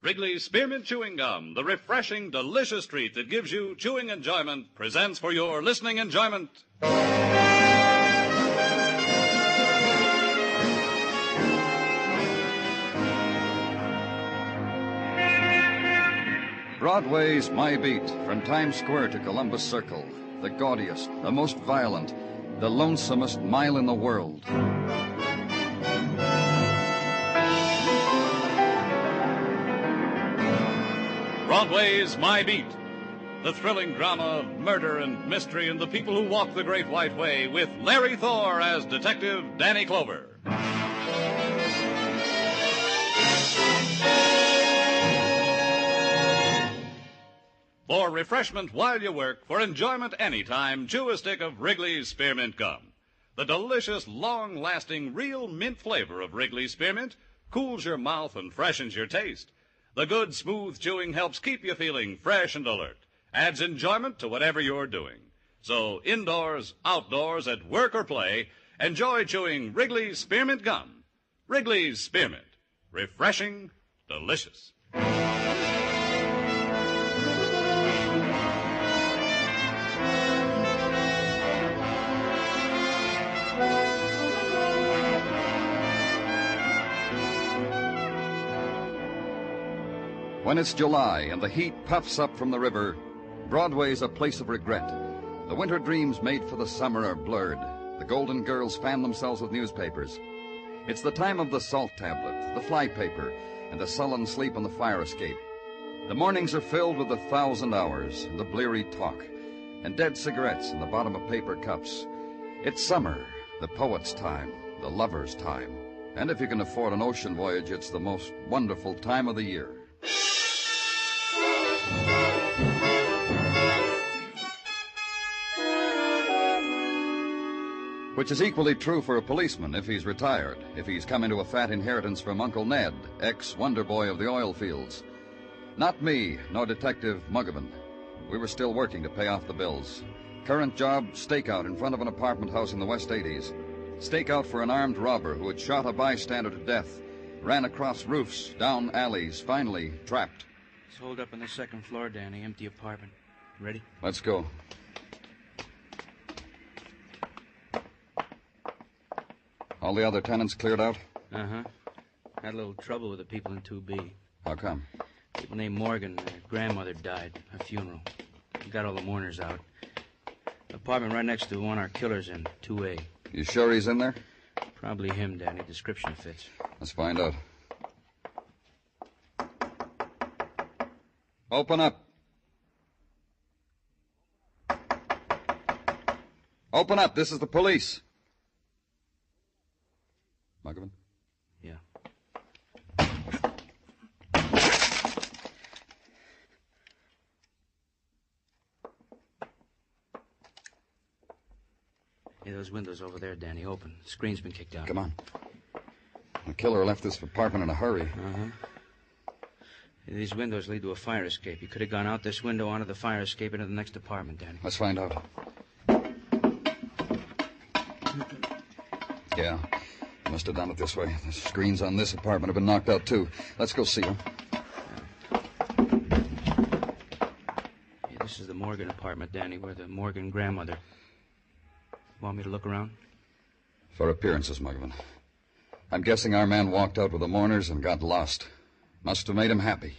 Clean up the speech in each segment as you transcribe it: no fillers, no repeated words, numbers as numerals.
Wrigley's Spearmint Chewing Gum, the refreshing, delicious treat that gives you chewing enjoyment, presents for your listening enjoyment. Broadway's My Beat, from Times Square to Columbus Circle, the gaudiest, the most violent, the lonesomest mile in the world. Broadway's My Beat, the thrilling drama of murder and mystery and the people who walk the Great White Way, with Larry Thor as Detective Danny Clover. For refreshment while you work, for enjoyment anytime, chew a stick of Wrigley's Spearmint Gum. The delicious, long-lasting, real mint flavor of Wrigley's Spearmint cools your mouth and freshens your taste. The good, smooth chewing helps keep you feeling fresh and alert, adds enjoyment to whatever you're doing. So indoors, outdoors, at work or play, enjoy chewing Wrigley's Spearmint Gum. Wrigley's Spearmint. Refreshing, delicious. When it's July and the heat puffs up from the river, Broadway's a place of regret. The winter dreams made for the summer are blurred. The golden girls fan themselves with newspapers. It's the time of the salt tablet, the fly paper, and the sullen sleep on the fire escape. The mornings are filled with 1,000 hours, and the bleary talk, and dead cigarettes in the bottom of paper cups. It's summer, the poet's time, the lover's time. And if you can afford an ocean voyage, it's the most wonderful time of the year. Which is equally true for a policeman if he's retired, if he's come into a fat inheritance from Uncle Ned, ex-wonder boy of the oil fields. Not me, nor Detective Muggavan. We were still working to pay off the bills. Current job, stakeout in front of an apartment house in the West 80s. Stakeout for an armed robber who had shot a bystander to death, ran across roofs, down alleys, finally trapped. It's holed up on the second floor, Danny. Empty apartment. Ready? Let's go. All the other tenants cleared out? Uh-huh. Had a little trouble with the people in 2B. How come? People named Morgan, their grandmother died. A funeral. We got all the mourners out. Apartment right next to the one our killer's in, 2A. You sure he's in there? Probably him, Danny. Description fits. Let's find out. Open up. Open up. This is the police. Muggavan? Yeah. Hey, those windows over there, Danny, open. The screen's been kicked out. Come on. The killer left this apartment in a hurry. Uh-huh. Hey, these windows lead to a fire escape. He could have gone out this window onto the fire escape into the next apartment, Danny. Let's find out. Yeah. Must have done it this way. The screens on this apartment have been knocked out, too. Let's go see him. Hey, this is the Morgan apartment, Danny, where the Morgan grandmother... Want me to look around? For appearances, Muggavan. I'm guessing our man walked out with the mourners and got lost. Must have made him happy.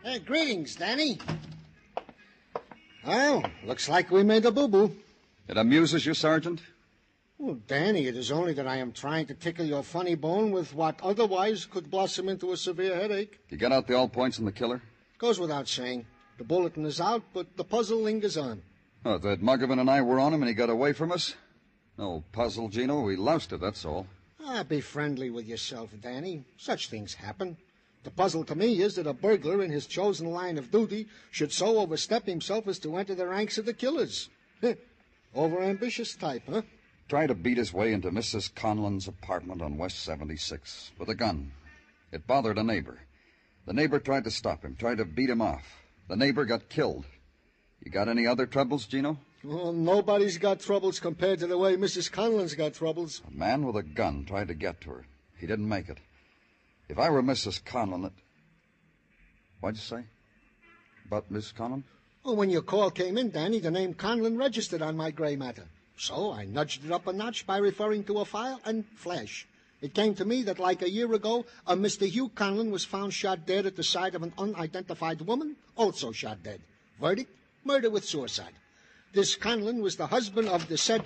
Hey, greetings, Danny. Well, looks like we made a boo-boo. It amuses you, Sergeant? Well, Danny, it is only that I am trying to tickle your funny bone with what otherwise could blossom into a severe headache. You got out the all points on the killer? Goes without saying. The bulletin is out, but the puzzle lingers on. Oh, that Muggavan and I were on him and he got away from us? No puzzle, Gino. We loused it, that's all. Be friendly with yourself, Danny. Such things happen. The puzzle to me is that a burglar in his chosen line of duty should so overstep himself as to enter the ranks of the killers. Overambitious type, huh? Tried to beat his way into Mrs. Conlon's apartment on West 76 with a gun. It bothered a neighbor. The neighbor tried to stop him, tried to beat him off. The neighbor got killed. You got any other troubles, Gino? Well, nobody's got troubles compared to the way Mrs. Conlon's got troubles. A man with a gun tried to get to her. He didn't make it. If I were Mrs. Conlon, What'd you say? About Mrs. Conlon? Well, when your call came in, Danny, the name Conlon registered on my gray matter. So I nudged it up a notch by referring to a file, and flash. It came to me that like a year ago, a Mr. Hugh Conlon was found shot dead at the side of an unidentified woman, also shot dead. Verdict? Murder with suicide. This Conlon was the husband of the said...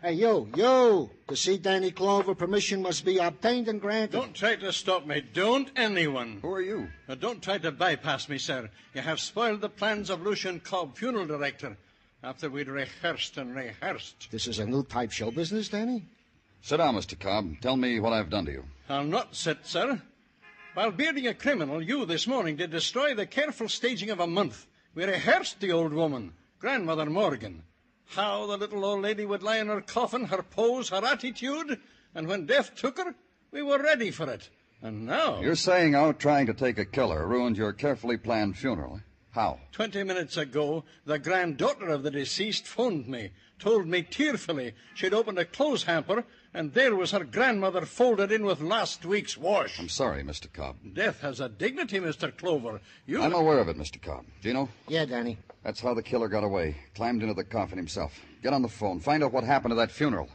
Hey, you! To see Danny Clover, permission must be obtained and granted. Don't try to stop me. Don't anyone. Who are you? Don't try to bypass me, sir. You have spoiled the plans of Lucian Cobb, funeral director, after we'd rehearsed and rehearsed. This is a new type show business, Danny? Sit down, Mr. Cobb. Tell me what I've done to you. I'll not sit, sir. While bearding a criminal, you this morning did destroy the careful staging of a month. We rehearsed the old woman, Grandmother Morgan. How the little old lady would lie in her coffin, her pose, her attitude, and when death took her, we were ready for it. And now... You're saying out trying to take a killer ruined your carefully planned funeral. How? 20 minutes ago, the granddaughter of the deceased phoned me, told me tearfully she'd opened a clothes hamper, and there was her grandmother folded in with last week's wash. I'm sorry, Mr. Cobb. Death has a dignity, Mr. Clover. I'm aware of it, Mr. Cobb. Gino? Yeah, Danny. That's how the killer got away. Climbed into the coffin himself. Get on the phone. Find out what happened to that funeral.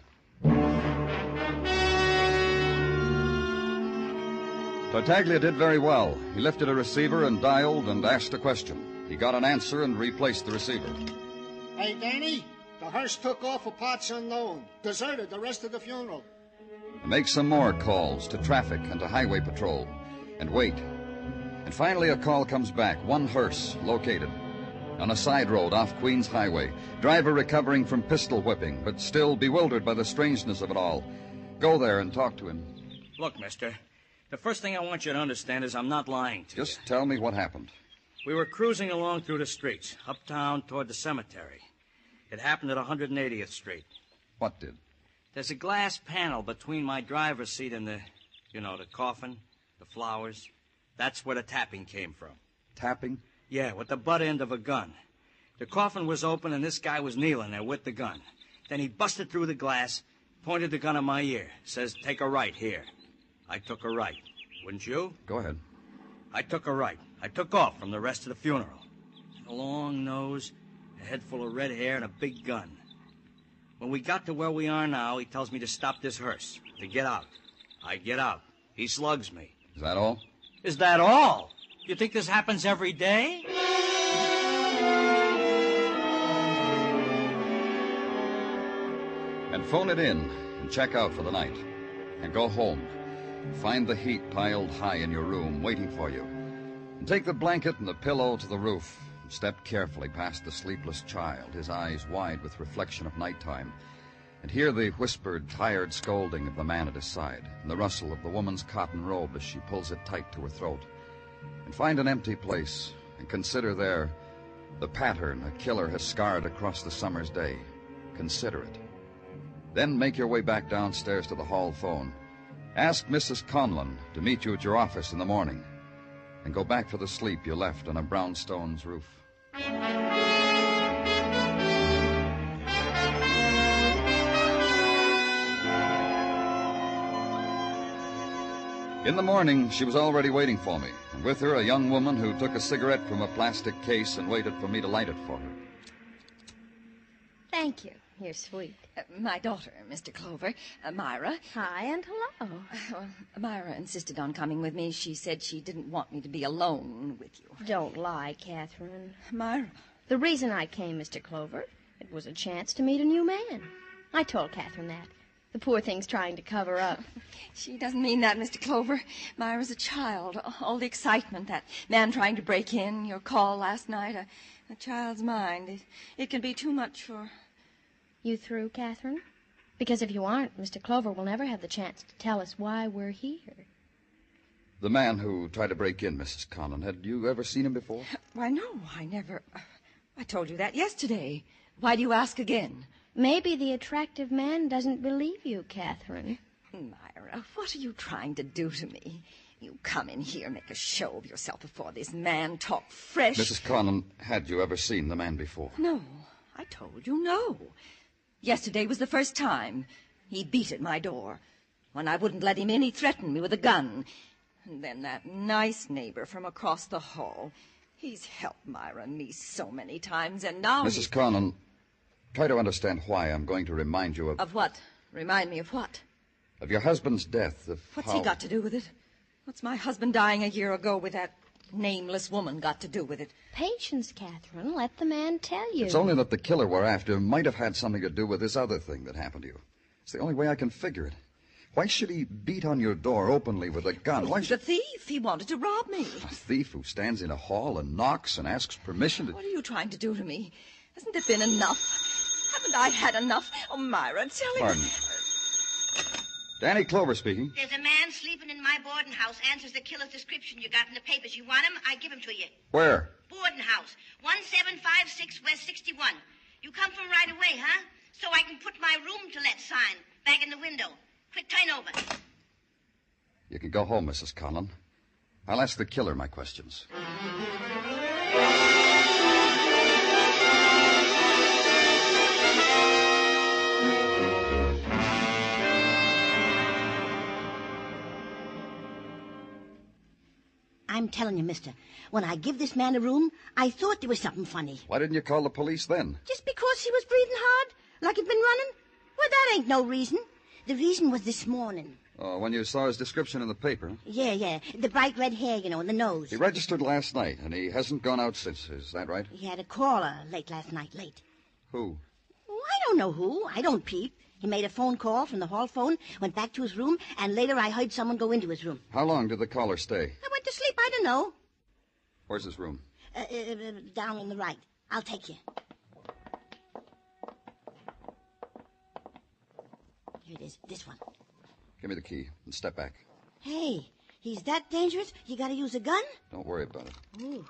Tartaglia did very well. He lifted a receiver and dialed and asked a question. He got an answer and replaced the receiver. Hey, Danny, the hearse took off for parts unknown. Deserted the rest of the funeral. Make some more calls to traffic and to highway patrol. And wait. And finally a call comes back. One hearse located. On a side road off Queens Highway. Driver recovering from pistol whipping, but still bewildered by the strangeness of it all. Go there and talk to him. Look, mister, the first thing I want you to understand is I'm not lying to you. Just tell me what happened. We were cruising along through the streets, uptown toward the cemetery. It happened at 180th Street. What did? There's a glass panel between my driver's seat and the coffin, the flowers. That's where the tapping came from. Tapping? Yeah, with the butt end of a gun. The coffin was open and this guy was kneeling there with the gun. Then he busted through the glass, pointed the gun at my ear, says, "Take a right here." I took a right. Wouldn't you? Go ahead. I took a right. I took off from the rest of the funeral. A long nose, a head full of red hair, and a big gun. When we got to where we are now, he tells me to stop this hearse, to get out. I get out. He slugs me. Is that all? Is that all? You think this happens every day? And phone it in and check out for the night. And go home. Find the heat piled high in your room waiting for you. And take the blanket and the pillow to the roof. And step carefully past the sleepless child, his eyes wide with reflection of nighttime. And hear the whispered, tired scolding of the man at his side, and the rustle of the woman's cotton robe as she pulls it tight to her throat. And find an empty place, and consider there the pattern a killer has scarred across the summer's day. Consider it. Then make your way back downstairs to the hall phone. Ask Mrs. Conlon to meet you at your office in the morning. And go back for the sleep you left on a brownstone's roof. In the morning, she was already waiting for me, and with her a young woman who took a cigarette from a plastic case and waited for me to light it for her. Thank you. You're sweet. My daughter, Mr. Clover, Myra. Hi and hello. Myra insisted on coming with me. She said she didn't want me to be alone with you. Don't lie, Catherine. Myra. The reason I came, Mr. Clover, it was a chance to meet a new man. I told Catherine that. The poor thing's trying to cover up. She doesn't mean that, Mr. Clover. Myra's a child. All the excitement, that man trying to break in, your call last night, a child's mind. It can be too much for... You through, Catherine? Because if you aren't, Mr. Clover will never have the chance to tell us why we're here. The man who tried to break in, Mrs. Conlon, had you ever seen him before? Why, no, I never... I told you that yesterday. Why do you ask again? Maybe the attractive man doesn't believe you, Catherine. Myra, what are you trying to do to me? You come in here and make a show of yourself before this man. Talk fresh. Mrs. Conlon, had you ever seen the man before? No, I told you no. Yesterday was the first time. He beat at my door. When I wouldn't let him in, he threatened me with a gun. And then that nice neighbor from across the hall. He's helped Myra and me so many times, and now... Mrs. Conlon, try to understand why I'm going to remind you of... Of what? Remind me of what? Of your husband's death, of What's he got to do with it? What's my husband dying a year ago with that nameless woman got to do with it? Patience, Catherine. Let the man tell you. It's only that the killer we're after might have had something to do with this other thing that happened to you. It's the only way I can figure it. Why should he beat on your door openly with a gun? He's a thief. He wanted to rob me. A thief who stands in a hall and knocks and asks permission to... What are you trying to do to me? Hasn't it been enough? Haven't I had enough? Oh, Myra, tell him... Pardon. Danny Clover speaking. There's a man sleeping in my boarding house. Answers the killer's description you got in the papers. You want him? I give him to you. Where? Boarding house. 1756 West 61. You come from right away, huh? So I can put my room to let sign back in the window. Quick, turn over. You can go home, Mrs. Conlon. I'll ask the killer my questions. I'm telling you, mister, when I give this man a room, I thought there was something funny. Why didn't you call the police then? Just because he was breathing hard, like he'd been running? Well, that ain't no reason. The reason was this morning. Oh, when you saw his description in the paper? Yeah. The bright red hair, you know, and the nose. He registered last night, and he hasn't gone out since. Is that right? He had a caller late last night, late. Who? Oh, I don't know who. I don't peep. He made a phone call from the hall phone, went back to his room, and later I heard someone go into his room. How long did the caller stay? I went to sleep. I don't know. Where's his room? Down on the right. I'll take you. Here it is, this one. Give me the key and step back. Hey, he's that dangerous? You gotta use a gun? Don't worry about it. Ooh.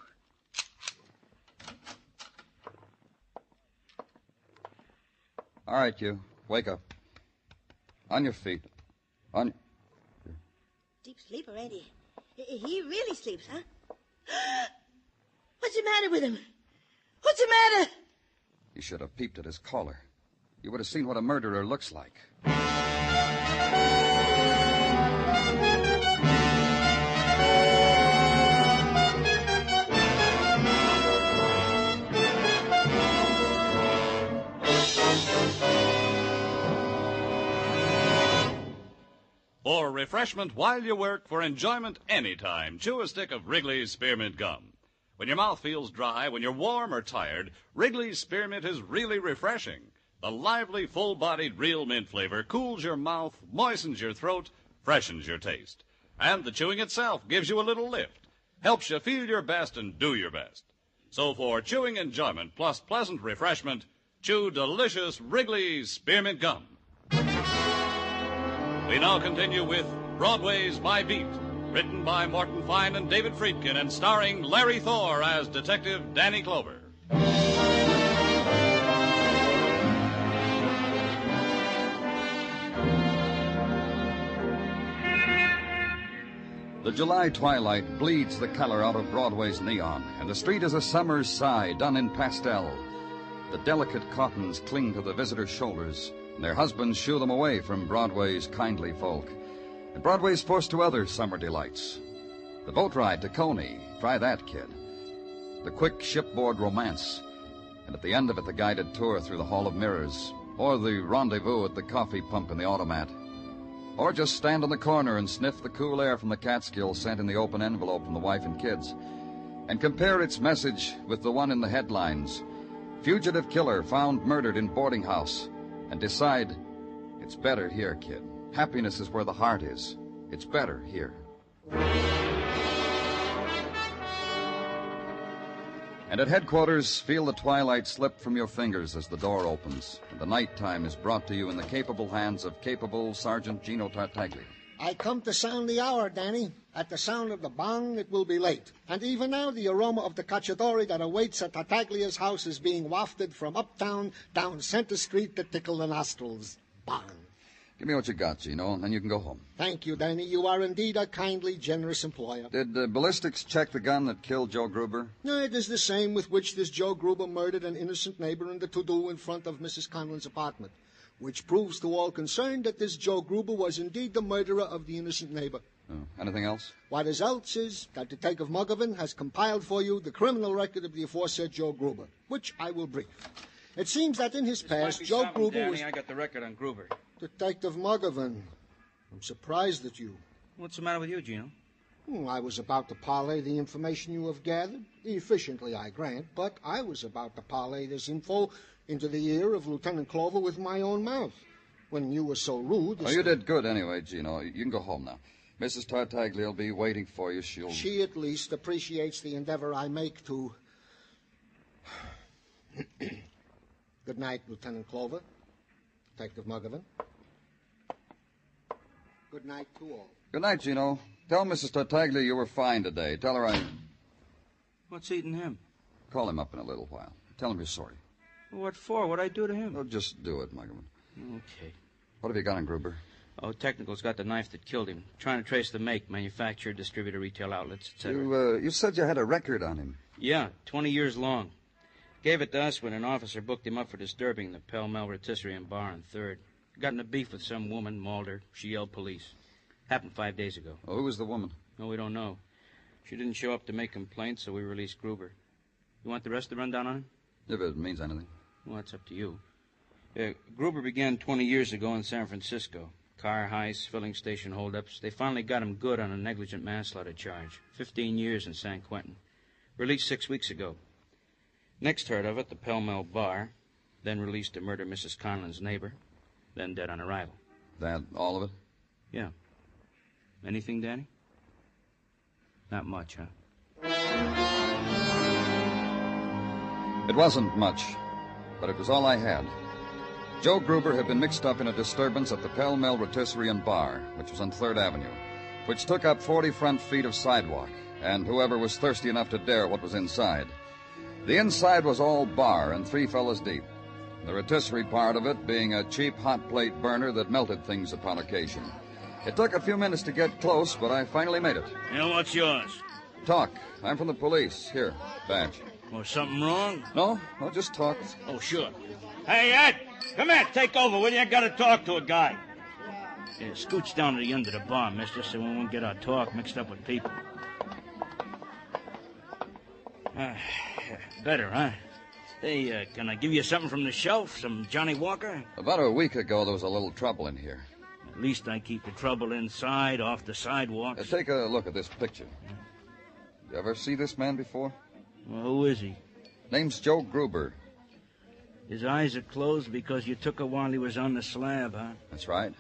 All right, you. Wake up. On your feet. On... Deep sleeper, ain't he? He really sleeps, huh? What's the matter with him? What's the matter? You should have peeped at his collar. You would have seen what a murderer looks like. For refreshment while you work, for enjoyment anytime, chew a stick of Wrigley's Spearmint Gum. When your mouth feels dry, when you're warm or tired, Wrigley's Spearmint is really refreshing. The lively, full-bodied real mint flavor cools your mouth, moistens your throat, freshens your taste. And the chewing itself gives you a little lift, helps you feel your best and do your best. So for chewing enjoyment plus pleasant refreshment, chew delicious Wrigley's Spearmint Gum. We now continue with Broadway's My Beat, written by Morton Fine and David Friedkin and starring Larry Thor as Detective Danny Clover. The July twilight bleeds the color out of Broadway's neon, and the street is a summer's sigh done in pastel. The delicate cottons cling to the visitors' shoulders, and their husbands shoo them away from Broadway's kindly folk. And Broadway's forced to other summer delights. The boat ride to Coney, try that, kid. The quick shipboard romance, and at the end of it, the guided tour through the Hall of Mirrors, or the rendezvous at the coffee pump in the automat. Or just stand on the corner and sniff the cool air from the Catskills sent in the open envelope from the wife and kids, and compare its message with the one in the headlines, Fugitive Killer Found Murdered in Boarding House, and decide, it's better here, kid. Happiness is where the heart is. It's better here. And at headquarters, feel the twilight slip from your fingers as the door opens, and the nighttime is brought to you in the capable hands of capable Sergeant Gino Tartaglia. I come to sound the hour, Danny. At the sound of the bong, it will be late. And even now, the aroma of the cacciatore that awaits at Tartaglia's house is being wafted from uptown down Center Street to tickle the nostrils. Bong. Give me what you got, Gino, and then you can go home. Thank you, Danny. You are indeed a kindly, generous employer. Did ballistics check the gun that killed Joe Gruber? No, it is the same with which this Joe Gruber murdered an innocent neighbor in the to-do in front of Mrs. Conlon's apartment, which proves to all concerned that this Joe Gruber was indeed the murderer of the innocent neighbor. Oh, anything else? What is else is that Detective Muggovan has compiled for you the criminal record of the aforesaid Joe Gruber, which I will brief. It seems that in his past, Joe Gruber Danny. was... I got the record on Gruber. Detective Muggovan, I'm surprised at you. What's the matter with you, Gino? I was about to parlay the information you have gathered. Efficiently, I grant, but I was about to parlay this info into the ear of Lieutenant Clover with my own mouth. When you were so rude... Oh, you did good anyway, Gino. You can go home now. Mrs. Tartaglia will be waiting for you. She at least appreciates the endeavor I make to... Good night, Lieutenant Clover. Detective Muggovan. Good night to all. Good night, Gino. Tell Mrs. Tartaglia you were fine today. Tell her I... What's eating him? Call him up in a little while. Tell him you're sorry. What for? What'd I do to him? Oh, just do it, Muggovan. Okay. What have you got on Gruber? Oh, Technical's got the knife that killed him. Trying to trace the make, manufacturer, distributor, retail outlets, etc. You said you had a record on him. Yeah, 20 years long. Gave it to us when an officer booked him up for disturbing the Pell Mell Rotisserie and Bar on 3rd. Got in a beef with some woman, mauled her. She yelled police. Happened 5 days ago. Oh, who was the woman? No, we don't know. She didn't show up to make complaints, so we released Gruber. You want the rest of the rundown on him? If it means anything. Well, that's up to you. Gruber began 20 years ago in San Francisco. Car heists, filling station holdups. They finally got him good on a negligent manslaughter charge. 15 years in San Quentin. Released 6 weeks ago. Next heard of it, the Pell Mell Bar. Then released to murder Mrs. Conlon's neighbor. Then dead on arrival. That all of it? Yeah. Anything, Danny? Not much, huh? It wasn't much, but it was all I had. Joe Gruber had been mixed up in a disturbance at the Pell Mell Rotisserie and Bar, which was on 3rd Avenue, which took up 40 front feet of sidewalk, and whoever was thirsty enough to dare what was inside. The inside was all bar and 3 fellas deep. The rotisserie part of it being a cheap hot plate burner that melted things upon occasion. It took a few minutes to get close, but I finally made it. And what's yours? Talk. I'm from the police. Here, badge. Oh, something wrong? No, just talk. Oh, sure. Hey, Ed! Come here, take over, will you? I gotta talk to a guy. Yeah, scooch down to the end of the bar, mister, so we won't get our talk mixed up with people. Better, huh? Hey, can I give you something from the shelf? Some Johnny Walker? About a week ago, there was a little trouble in here. At least I keep the trouble inside, off the sidewalks. Take a look at this picture. You ever see this man before? Well, who is he? Name's Joe Gruber. His eyes are closed because you took her while he was on the slab, huh? That's right.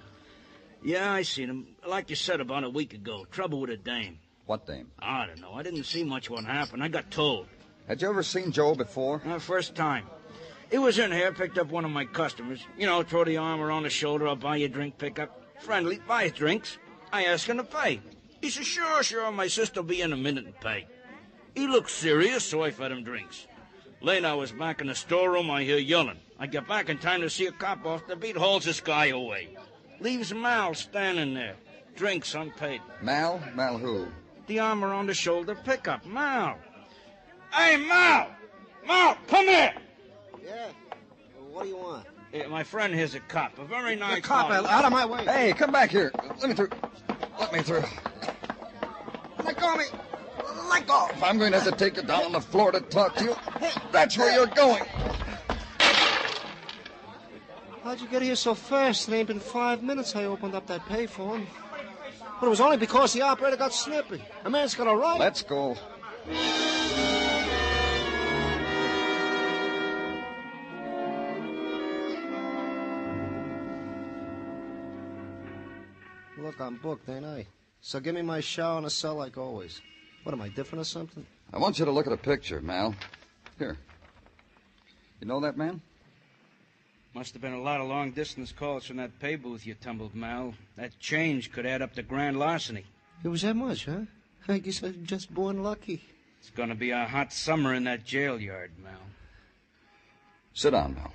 Yeah, I seen him. Like you said, about a week ago. Trouble with a dame. What dame? I don't know. I didn't see much what happened. I got told. Had you ever seen Joe before? First time. He was in here, picked up one of my customers. You know, throw the arm around the shoulder, I'll buy you a drink, pick up. Friendly, buys drinks. I ask him to pay. He says, sure, my sister'll be in a minute and pay. He looked serious, so I fed him drinks. Later, I was back in the storeroom, I hear yelling. I get back in time to see a cop off the beat, hauls this guy away. Leaves Mal standing there. Drinks unpaid. Mal? Mal who? The arm around the shoulder pickup. Mal. Hey, Mal! Mal, come here! Yeah? What do you want? My friend here's a cop. A very nice cop, fellow. out of my way. Hey, come back here. Let me through. Let me through. Let go of me. Let go. If I'm going to have to take you down on the floor to talk to you, that's where you're going. How'd you get here so fast? It ain't been 5 minutes I opened up that payphone. But it was only because the operator got snippy. A man's got a right. Let's go. Look, I'm booked, ain't I? So give me my shower in a cell like always. What, am I different or something? I want you to look at a picture, Mal. Here. You know that man? Must have been a lot of long-distance calls from that pay booth you tumbled, Mal. That change could add up to grand larceny. It was that much, huh? I guess I'm just born lucky. It's gonna be a hot summer in that jail yard, Mal. Sit down, Mal.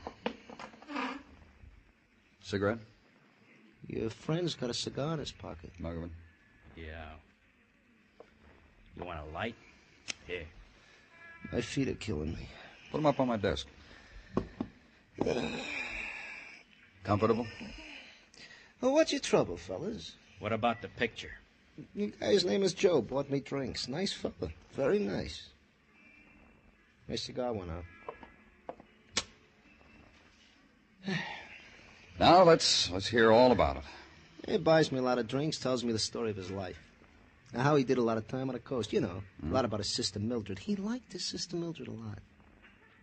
Cigarette? Your friend's got a cigar in his pocket. Muggavan. Yeah. You want a light? Here. My feet are killing me. Put them up on my desk. Comfortable? Well, what's your trouble, fellas? What about the picture? The guy's name is Joe. Bought me drinks. Nice fella. Very nice. My cigar went out. Now, let's hear all about it. He buys me a lot of drinks, tells me the story of his life. Now, how he did a lot of time on the coast. You know, a lot about his sister Mildred. He liked his sister Mildred a lot.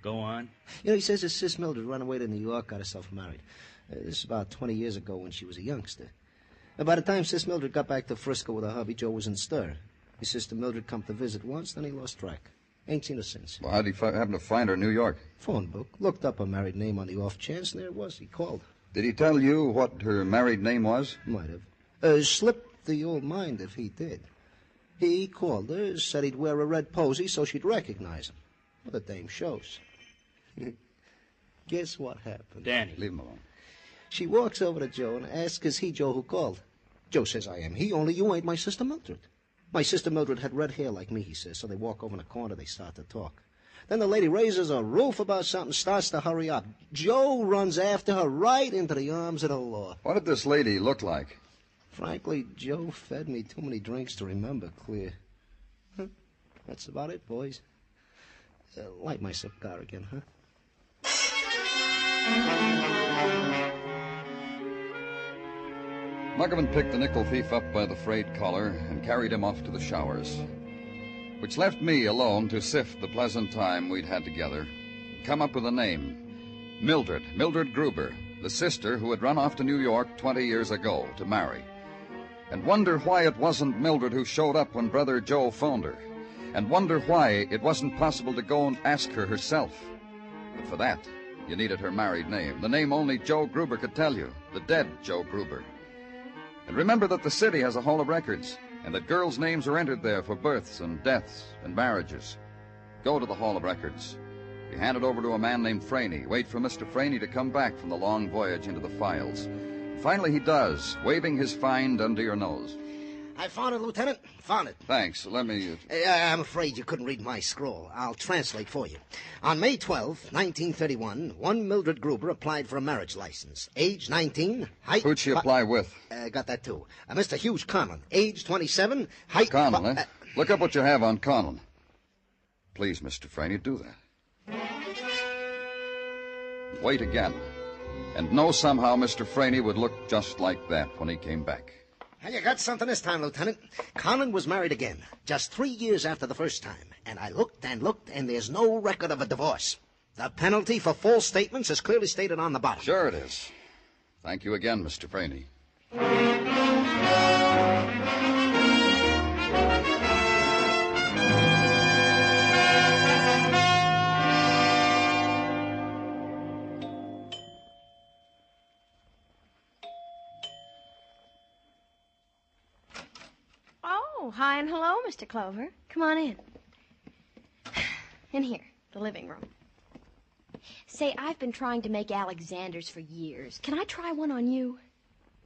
Go on. You know, he says his sister Mildred ran away to New York, got herself married. This is about 20 years ago when she was a youngster. By the time Sis Mildred got back to Frisco with her hubby, Joe was in stir. His sister Mildred come to visit once, then he lost track. Ain't seen her since. Well, how'd he happen to find her in New York? Phone book. Looked up her married name on the off chance, and there it was. He called. Did he tell you what her married name was? Might have. Slipped the old mind if he did. He called her, said he'd wear a red posy so she'd recognize him. Well, the dame shows. Guess what happened? Danny. Leave him alone. She walks over to Joe and asks, is he Joe who called? Joe says, I am he, only you ain't my sister Mildred. My sister Mildred had red hair like me, he says, so they walk over in the corner, they start to talk. Then the lady raises a roof about something, starts to hurry up. Joe runs after her right into the arms of the law. What did this lady look like? Frankly, Joe fed me too many drinks to remember clear. That's about it, boys. Light my cigar again, huh? Muggavan picked the nickel thief up by the frayed collar and carried him off to the showers, which left me alone to sift the pleasant time we'd had together, come up with a name. Mildred Gruber, the sister who had run off to New York 20 years ago to marry. And wonder why it wasn't Mildred who showed up when Brother Joe phoned her. And wonder why it wasn't possible to go and ask her herself. But for that, you needed her married name, the name only Joe Gruber could tell you, the dead Joe Gruber. And remember that the city has a hall of records, and that girls' names are entered there for births and deaths and marriages. Go to the hall of records. You hand it over to a man named Franey. Wait for Mr. Franey to come back from the long voyage into the files. Finally, he does, waving his find under your nose. I found it, Lieutenant. Found it. Thanks. Let me... I'm afraid you couldn't read my scroll. I'll translate for you. On May 12, 1931, one Mildred Gruber applied for a marriage license. Age 19, height... Who'd she apply with? Got that, too. Mr. Hugh Conlon. Age 27, height... Conlon, eh? Look up what you have on Conlon. Please, Mr. Franey, do that. Wait again. And know somehow Mr. Franey would look just like that when he came back. You got something this time, Lieutenant. Conlon was married again, just 3 years after the first time. And I looked, and there's no record of a divorce. The penalty for false statements is clearly stated on the bottom. Sure it is. Thank you again, Mr. Franey. Oh, hi and hello, Mr. Clover. Come on in. In here, the living room. Say, I've been trying to make Alexanders for years. Can I try one on you?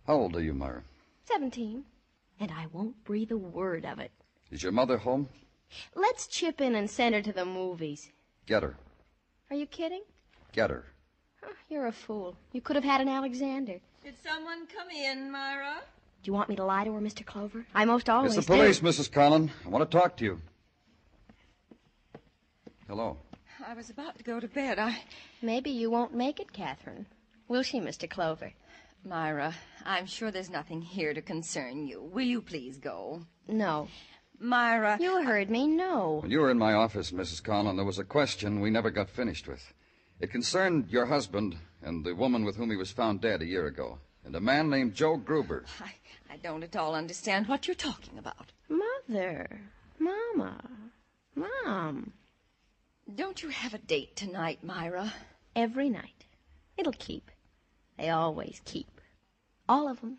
How old are you, Myra? 17. And I won't breathe a word of it. Is your mother home? Let's chip in and send her to the movies. Get her. Are you kidding? Get her. Oh, you're a fool. You could have had an Alexander. Did someone come in, Myra? Do you want me to lie to her, Mr. Clover? I most always It's the police, do. Mrs. Conlon. I want to talk to you. Hello. I was about to go to bed. Maybe you won't make it, Catherine. Will she, Mr. Clover? Myra, I'm sure there's nothing here to concern you. Will you please go? No. Myra... You heard me, no. When you were in my office, Mrs. Conlon, there was a question we never got finished with. It concerned your husband and the woman with whom he was found dead a year ago, and a man named Joe Gruber. I don't at all understand what you're talking about. Mother. Mama. Mom. Don't you have a date tonight, Myra? Every night. It'll keep. They always keep. All of them.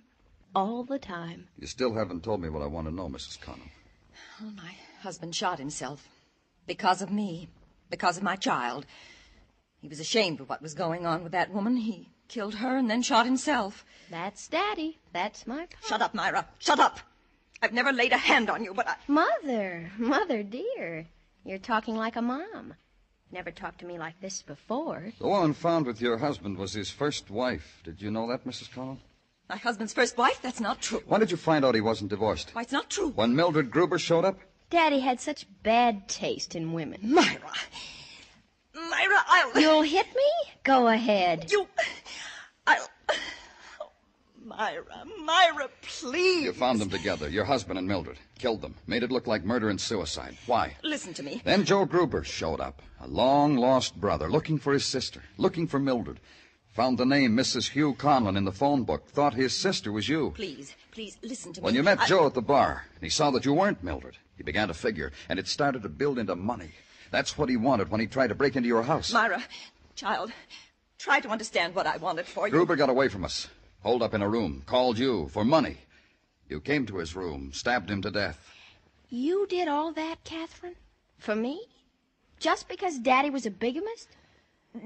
All the time. You still haven't told me what I want to know, Mrs. Conlon. Well, my husband shot himself. Because of me. Because of my child. He was ashamed of what was going on with that woman. He Killed her and then shot himself. That's Daddy. That's my pa. Shut up, Myra. Shut up. I've never laid a hand on you, but I... Mother dear. You're talking like a mom. Never talked to me like this before. The woman found with your husband was his first wife. Did you know that, Mrs. Connell? My husband's first wife? That's not true. When did you find out he wasn't divorced? Why, it's not true. When Mildred Gruber showed up? Daddy had such bad taste in women. Myra, I'll... You'll hit me? Go ahead. I'll... Myra, please. You found them together, your husband and Mildred. Killed them. Made it look like murder and suicide. Why? Listen to me. Then Joe Gruber showed up. A long-lost brother, looking for his sister. Looking for Mildred. Found the name Mrs. Hugh Conlon in the phone book. Thought his sister was you. Please, listen to me. When you met Joe at the bar, and he saw that you weren't Mildred, he began to figure, and it started to build into money. That's what he wanted when he tried to break into your house. Myra, child, try to understand what I wanted for you. Gruber got away from us. Holed up in a room. Called you for money. You came to his room, stabbed him to death. You did all that, Catherine? For me? Just because Daddy was a bigamist?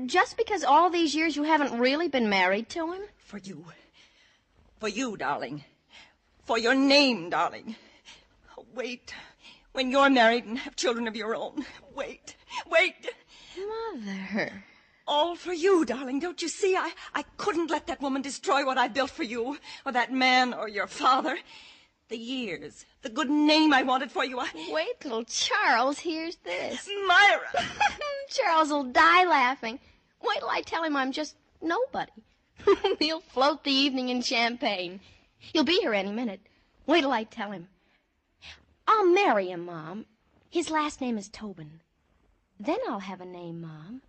Just because all these years you haven't really been married to him? For you. For you, darling. For your name, darling. Wait. When you're married and have children of your own. Wait. Mother. All for you, darling. Don't you see? I couldn't let that woman destroy what I built for you, or that man, or your father. The years, the good name I wanted for you. Wait till Charles hears this. Myra! Charles will die laughing. Wait till I tell him I'm just nobody. He'll float the evening in champagne. He'll be here any minute. Wait till I tell him. I'll marry him, Mom. His last name is Tobin. Then I'll have a name, Mom.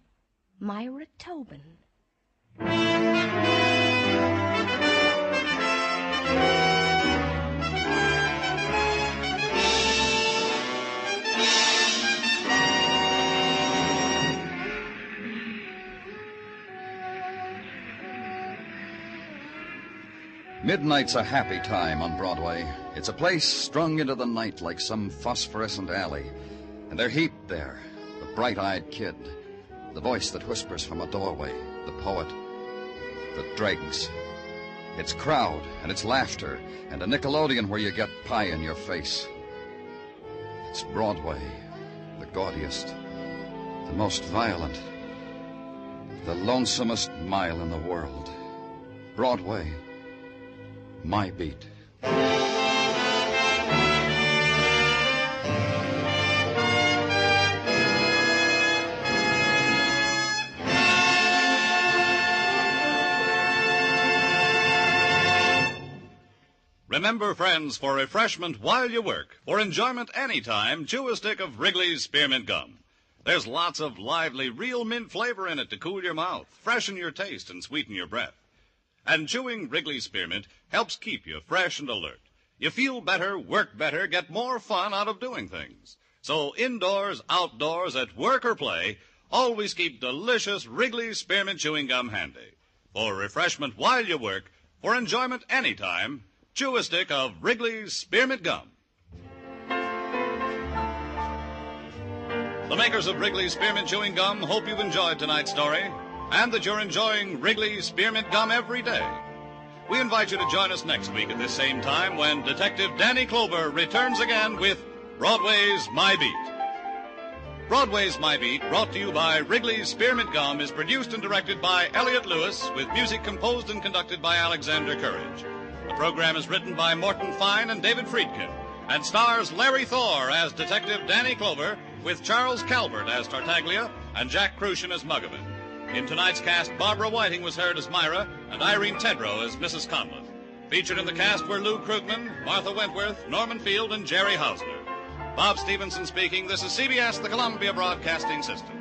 Myra Tobin. Midnight's a happy time on Broadway. It's a place strung into the night like some phosphorescent alley. And they're heaped there, the bright-eyed kid, the voice that whispers from a doorway, the poet, the dregs. It's crowd, and it's laughter, and a Nickelodeon where you get pie in your face. It's Broadway, the gaudiest, the most violent, the lonesomest mile in the world. Broadway, my beat. Remember, friends, for refreshment while you work, for enjoyment any time, chew a stick of Wrigley's Spearmint Gum. There's lots of lively, real mint flavor in it to cool your mouth, freshen your taste, and sweeten your breath. And chewing Wrigley's Spearmint helps keep you fresh and alert. You feel better, work better, get more fun out of doing things. So indoors, outdoors, at work or play, always keep delicious Wrigley's Spearmint Chewing Gum handy. For refreshment while you work, for enjoyment any time, chew a stick of Wrigley's Spearmint Gum. The makers of Wrigley's Spearmint Chewing Gum hope you've enjoyed tonight's story and that you're enjoying Wrigley's Spearmint Gum every day. We invite you to join us next week at this same time when Detective Danny Clover returns again with Broadway's My Beat. Broadway's My Beat, brought to you by Wrigley's Spearmint Gum, is produced and directed by Elliott Lewis with music composed and conducted by Alexander Courage. The program is written by Morton Fine and David Friedkin and stars Larry Thor as Detective Danny Clover with Charles Calvert as Tartaglia and Jack Crucian as Muggavan. In tonight's cast, Barbara Whiting was heard as Myra and Irene Tedrow as Mrs. Conlon. Featured in the cast were Lou Krugman, Martha Wentworth, Norman Field, and Jerry Hausner. Bob Stevenson speaking. This is CBS, the Columbia Broadcasting System.